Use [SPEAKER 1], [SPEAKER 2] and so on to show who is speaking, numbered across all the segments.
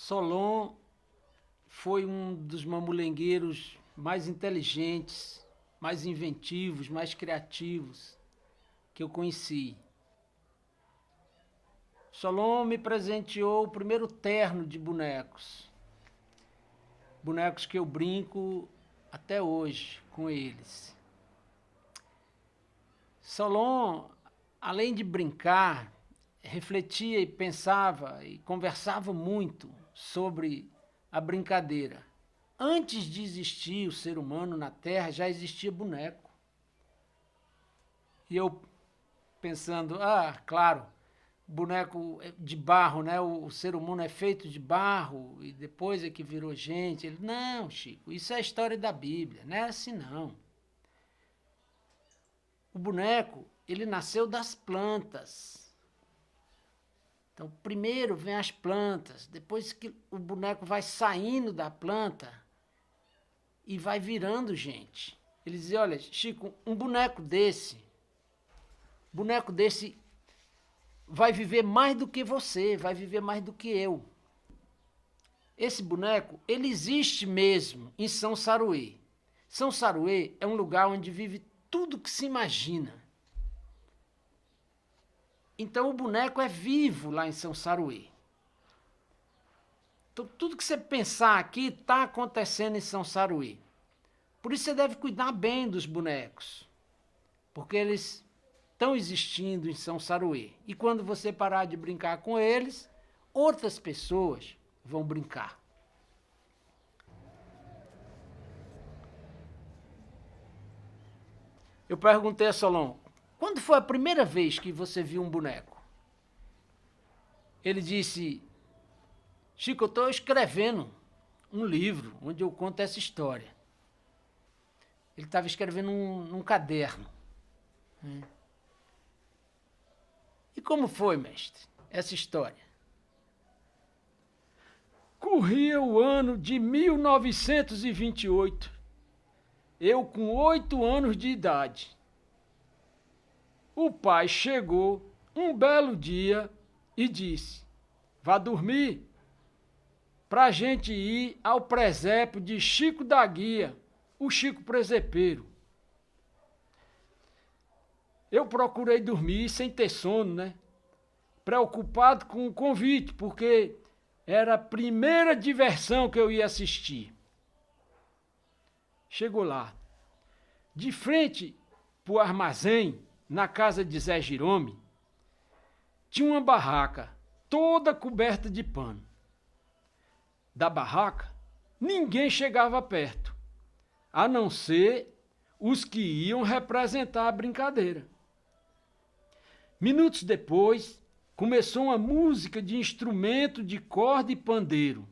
[SPEAKER 1] Solon foi um dos mamulengueiros mais inteligentes, mais inventivos, mais criativos que eu conheci. Solon me presenteou o primeiro terno de bonecos. Bonecos que eu brinco até hoje com eles. Solon, além de brincar, refletia e pensava e conversava muito sobre a brincadeira. Antes de existir o ser humano na Terra, já existia boneco. E eu pensando, claro, boneco de barro, né? O ser humano é feito de barro e depois é que virou gente. Ele, não, Chico, isso é a história da Bíblia, não é assim não. O boneco, ele nasceu das plantas. Então, primeiro vem as plantas, depois que o boneco vai saindo da planta e vai virando gente. Ele dizia, olha, Chico, um boneco desse vai viver mais do que você, vai viver mais do que eu. Esse boneco, ele existe mesmo em São Saruê. São Saruê é um lugar onde vive tudo que se imagina. Então o boneco é vivo lá em São Saruê. Então tudo que você pensar aqui está acontecendo em São Saruê. Por isso você deve cuidar bem dos bonecos, porque eles estão existindo em São Saruê. E quando você parar de brincar com eles, outras pessoas vão brincar. Eu perguntei a Solon, quando foi a primeira vez que você viu um boneco? Ele disse, Chico, eu estou escrevendo um livro onde eu conto essa história. Ele estava escrevendo num caderno. E como foi, mestre, essa história? Corria o ano de 1928. Eu com 8 anos de idade. O pai chegou um belo dia e disse, vá dormir para a gente ir ao presépio de Chico da Guia, o Chico Presepeiro. Eu procurei dormir sem ter sono, né? Preocupado com o convite, porque era a primeira diversão que eu ia assistir. Chegou lá. De frente para o armazém, na casa de Zé Girome, tinha uma barraca toda coberta de pano. Da barraca, ninguém chegava perto, a não ser os que iam representar a brincadeira. Minutos depois, começou uma música de instrumento de corda e pandeiro,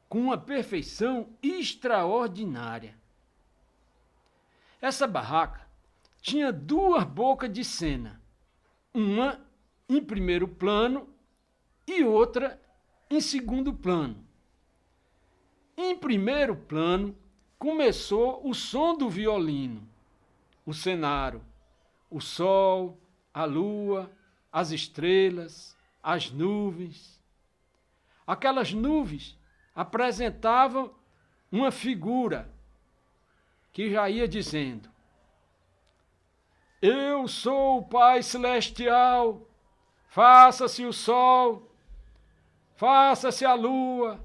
[SPEAKER 1] com uma perfeição extraordinária. Essa barraca tinha 2 bocas de cena, uma em primeiro plano e outra em segundo plano. Em primeiro plano, começou o som do violino, o cenário, o sol, a lua, as estrelas, as nuvens. Aquelas nuvens apresentavam uma figura que já ia dizendo, eu sou o Pai Celestial, faça-se o sol, faça-se a lua,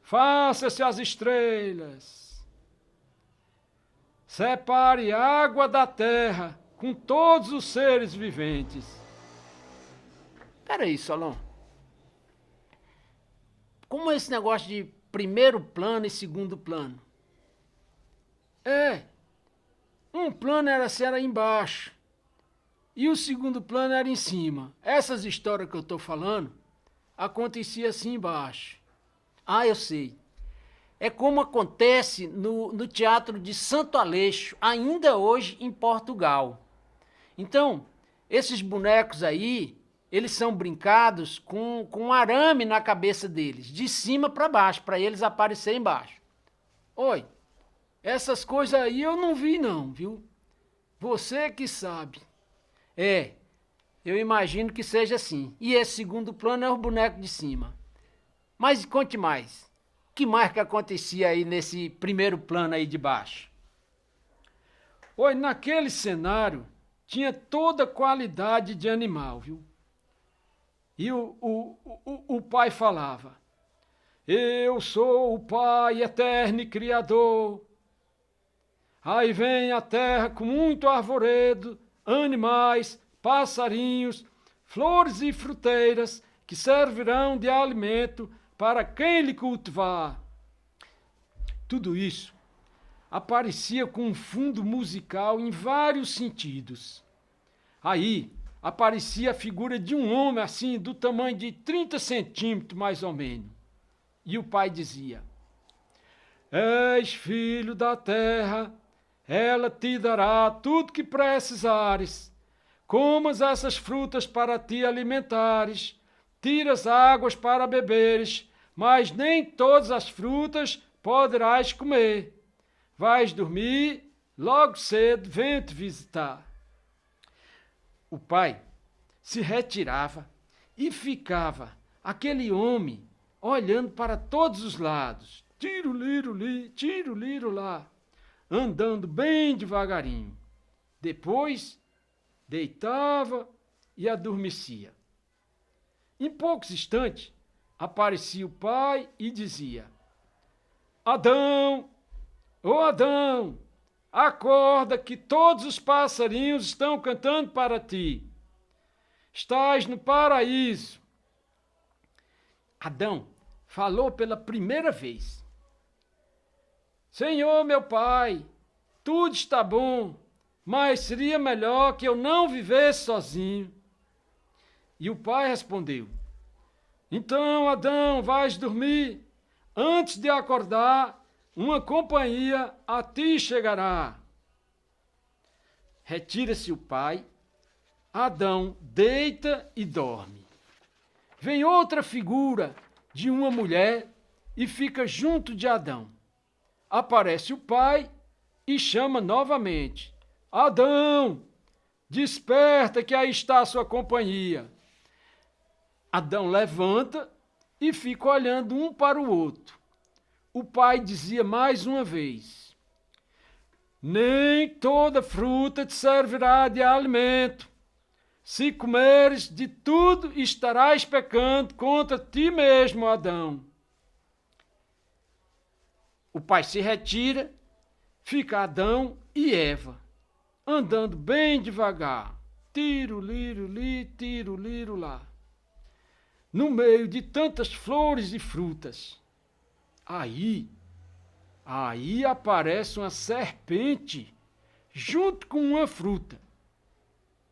[SPEAKER 1] faça-se as estrelas. Separe água da terra com todos os seres viventes. Peraí, Solon. Como é esse negócio de primeiro plano e segundo plano? Um plano era embaixo e o segundo plano era em cima. Essas histórias que eu estou falando acontecia assim embaixo. Eu sei. É como acontece no Teatro de Santo Aleixo, ainda hoje em Portugal. Então, esses bonecos aí, eles são brincados com um arame na cabeça deles, de cima para baixo, para eles aparecerem embaixo. Oi, essas coisas aí eu não vi não, viu? Você que sabe. Eu imagino que seja assim. E esse segundo plano é o boneco de cima. Mas conte mais. Que mais que acontecia aí nesse primeiro plano aí de baixo? Oi, naquele cenário tinha toda qualidade de animal, viu? E o pai falava: eu sou o Pai eterno e Criador. Aí vem a terra com muito arvoredo, animais, passarinhos, flores e fruteiras que servirão de alimento para quem lhe cultivar. Tudo isso aparecia com um fundo musical em vários sentidos. Aí aparecia a figura de um homem assim, do tamanho de 30 centímetros mais ou menos. E o pai dizia: és filho da terra, ela te dará tudo que precisares. Comas essas frutas para te alimentares, tiras águas para beberes, mas nem todas as frutas poderás comer. Vais dormir, logo cedo venho te visitar. O pai se retirava e ficava aquele homem olhando para todos os lados, tiro-liro li, tiro-liro lá, andando bem devagarinho. Depois deitava e adormecia. Em poucos instantes aparecia o pai e dizia: Adão, ô Adão, acorda que todos os passarinhos estão cantando para ti. Estás no paraíso. Adão falou pela primeira vez: Senhor, meu pai, tudo está bom, mas seria melhor que eu não vivesse sozinho. E o pai respondeu: Então, Adão, vais dormir. Antes de acordar, uma companhia a ti chegará. Retira-se o pai, Adão deita e dorme. Vem outra figura de uma mulher e fica junto de Adão. Aparece o pai e chama novamente: Adão, desperta que aí está a sua companhia. Adão levanta e fica olhando um para o outro. O pai dizia mais uma vez: nem toda fruta te servirá de alimento. Se comeres de tudo, estarás pecando contra ti mesmo, Adão. O pai se retira, fica Adão e Eva, andando bem devagar, tiro-liro li, tiro-liro lá, no meio de tantas flores e frutas. Aí aparece uma serpente junto com uma fruta.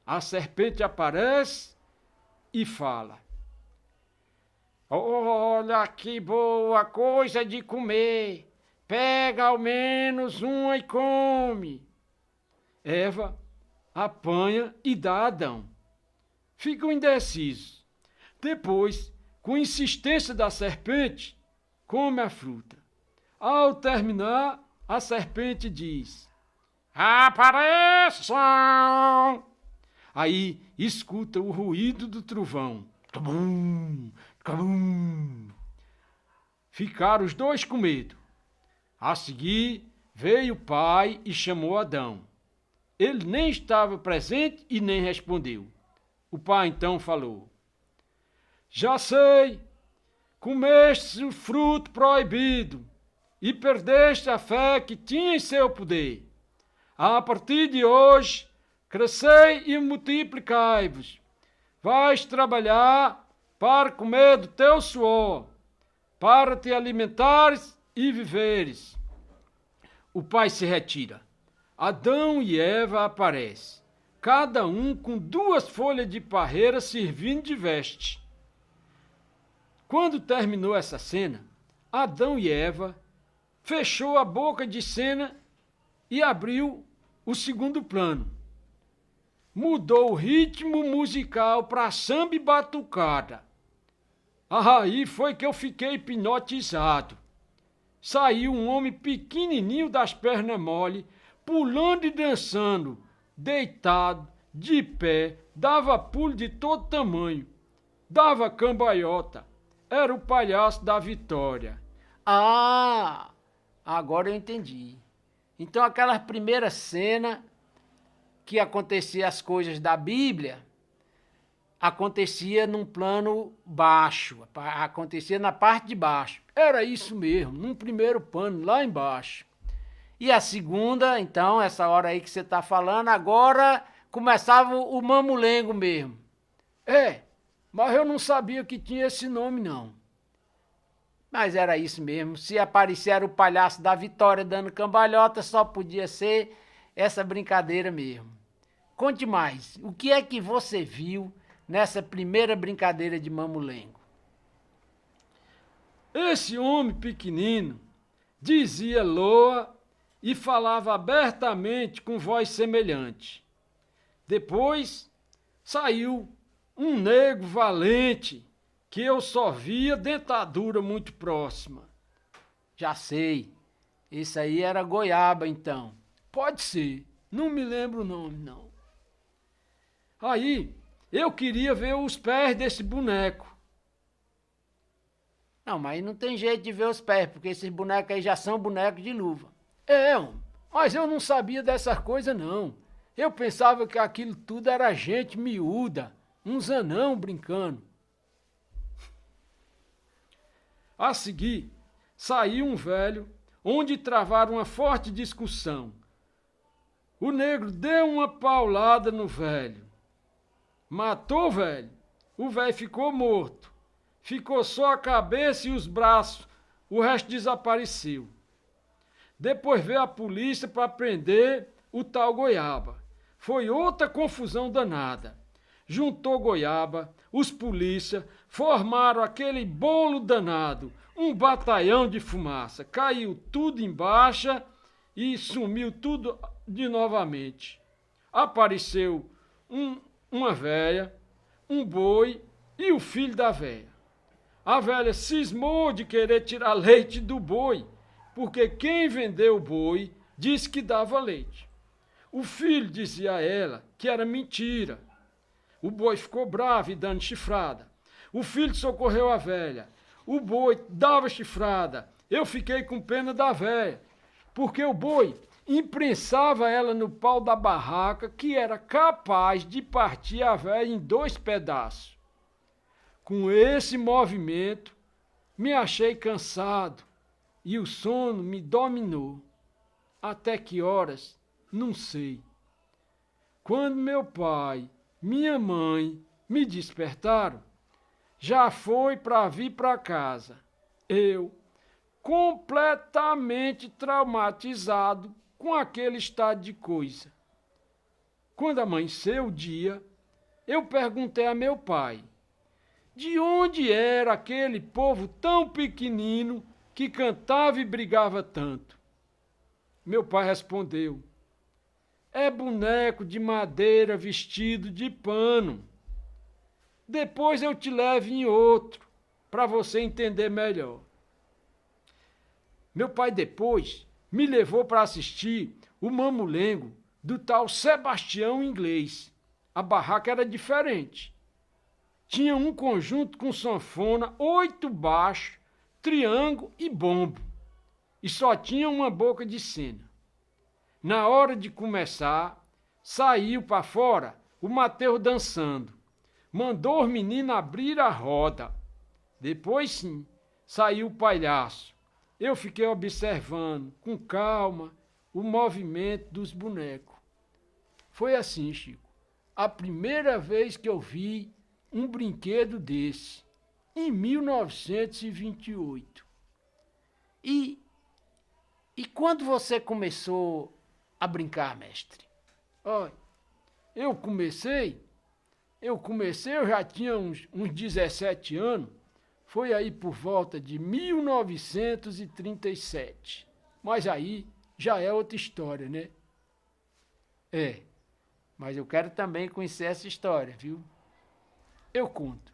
[SPEAKER 1] A serpente aparece e fala: olha que boa coisa de comer, pega ao menos uma e come. Eva apanha e dá a Adão. Ficam indecisos. Depois, com insistência da serpente, come a fruta. Ao terminar, a serpente diz: apareçam! Aí escuta o ruído do trovão. Cabum, cabum. Ficaram os dois com medo. A seguir, veio o pai e chamou Adão. Ele nem estava presente e nem respondeu. O pai então falou: já sei, comeste o fruto proibido e perdeste a fé que tinha em seu poder. A partir de hoje, crescei e multiplicai-vos. Vais trabalhar para comer do teu suor, para te alimentares e viveres. O pai se retira. Adão e Eva aparecem, cada um com 2 folhas de parreira servindo de veste. Quando terminou essa cena, Adão e Eva fechou a boca de cena e abriu o segundo plano. Mudou o ritmo musical para samba e batucada. Aí foi que eu fiquei hipnotizado. Saiu um homem pequenininho das pernas mole, pulando e dançando, deitado, de pé, dava pulo de todo tamanho, dava cambalhota.
[SPEAKER 2] era o palhaço da Vitória.
[SPEAKER 1] Ah, agora eu entendi. Então aquela primeira cena que acontecia as coisas da Bíblia, acontecia num plano baixo, acontecia na parte de baixo. Era isso mesmo, num primeiro plano, lá embaixo. E a segunda, então, essa hora aí que você está falando, agora começava o mamulengo mesmo.
[SPEAKER 2] Mas eu não sabia que tinha esse nome, não.
[SPEAKER 1] Mas era isso mesmo. Se aparecer o palhaço da Vitória dando cambalhota, só podia ser essa brincadeira mesmo. Conte mais. O que é que você viu nessa primeira brincadeira de mamulengo?
[SPEAKER 2] Esse homem pequenino dizia loa e falava abertamente com voz semelhante. Depois saiu um negro valente que eu só via dentadura muito próxima.
[SPEAKER 1] Já sei. Esse aí era Goiaba, então.
[SPEAKER 2] Pode ser, não me lembro o nome, não. Aí, eu queria ver os pés desse boneco.
[SPEAKER 1] Não, mas não tem jeito de ver os pés, porque esses bonecos aí já são bonecos de luva.
[SPEAKER 2] Mas eu não sabia dessas coisas, não. Eu pensava que aquilo tudo era gente miúda, uns anão brincando. A seguir, saiu um velho, onde travaram uma forte discussão. O negro deu uma paulada no velho. Matou o velho. O velho ficou morto. Ficou só a cabeça e os braços, o resto desapareceu. Depois veio a polícia para prender o tal Goiaba. Foi outra confusão danada. Juntou Goiaba, os polícia, formaram aquele bolo danado, um batalhão de fumaça. Caiu tudo embaixo e sumiu tudo de novamente. Apareceu uma véia, um boi e o filho da véia. A velha cismou de querer tirar leite do boi, porque quem vendeu o boi disse que dava leite. O filho dizia a ela que era mentira. O boi ficou bravo e dando chifrada. O filho socorreu a velha. O boi dava chifrada. Eu fiquei com pena da velha, porque o boi imprensava ela no pau da barraca, que era capaz de partir a velha em 2 pedaços. Com esse movimento, me achei cansado e o sono me dominou. Até que horas? Não sei. Quando meu pai, minha mãe me despertaram, já foi para vir para casa. Eu, completamente traumatizado com aquele estado de coisa. Quando amanheceu o dia, eu perguntei a meu pai de onde era aquele povo tão pequenino que cantava e brigava tanto. Meu pai respondeu: é boneco de madeira vestido de pano. Depois eu te levo em outro, para você entender melhor. Meu pai depois me levou para assistir o mamulengo do tal Sebastião Inglês. A barraca era diferente. Tinha um conjunto com sanfona, 8 baixos, triângulo e bombo. E só tinha uma boca de cena. Na hora de começar, saiu para fora o Mateus dançando. Mandou os meninos abrir a roda. Depois sim, saiu o palhaço. Eu fiquei observando, com calma, o movimento dos bonecos. Foi assim, Chico, a primeira vez que eu vi um brinquedo desse, em 1928. E quando você começou a brincar, mestre? Olha, eu já tinha uns 17 anos, foi aí por volta de 1937. Mas aí já é outra história, né?
[SPEAKER 1] Mas eu quero também conhecer essa história, viu?
[SPEAKER 2] Eu conto.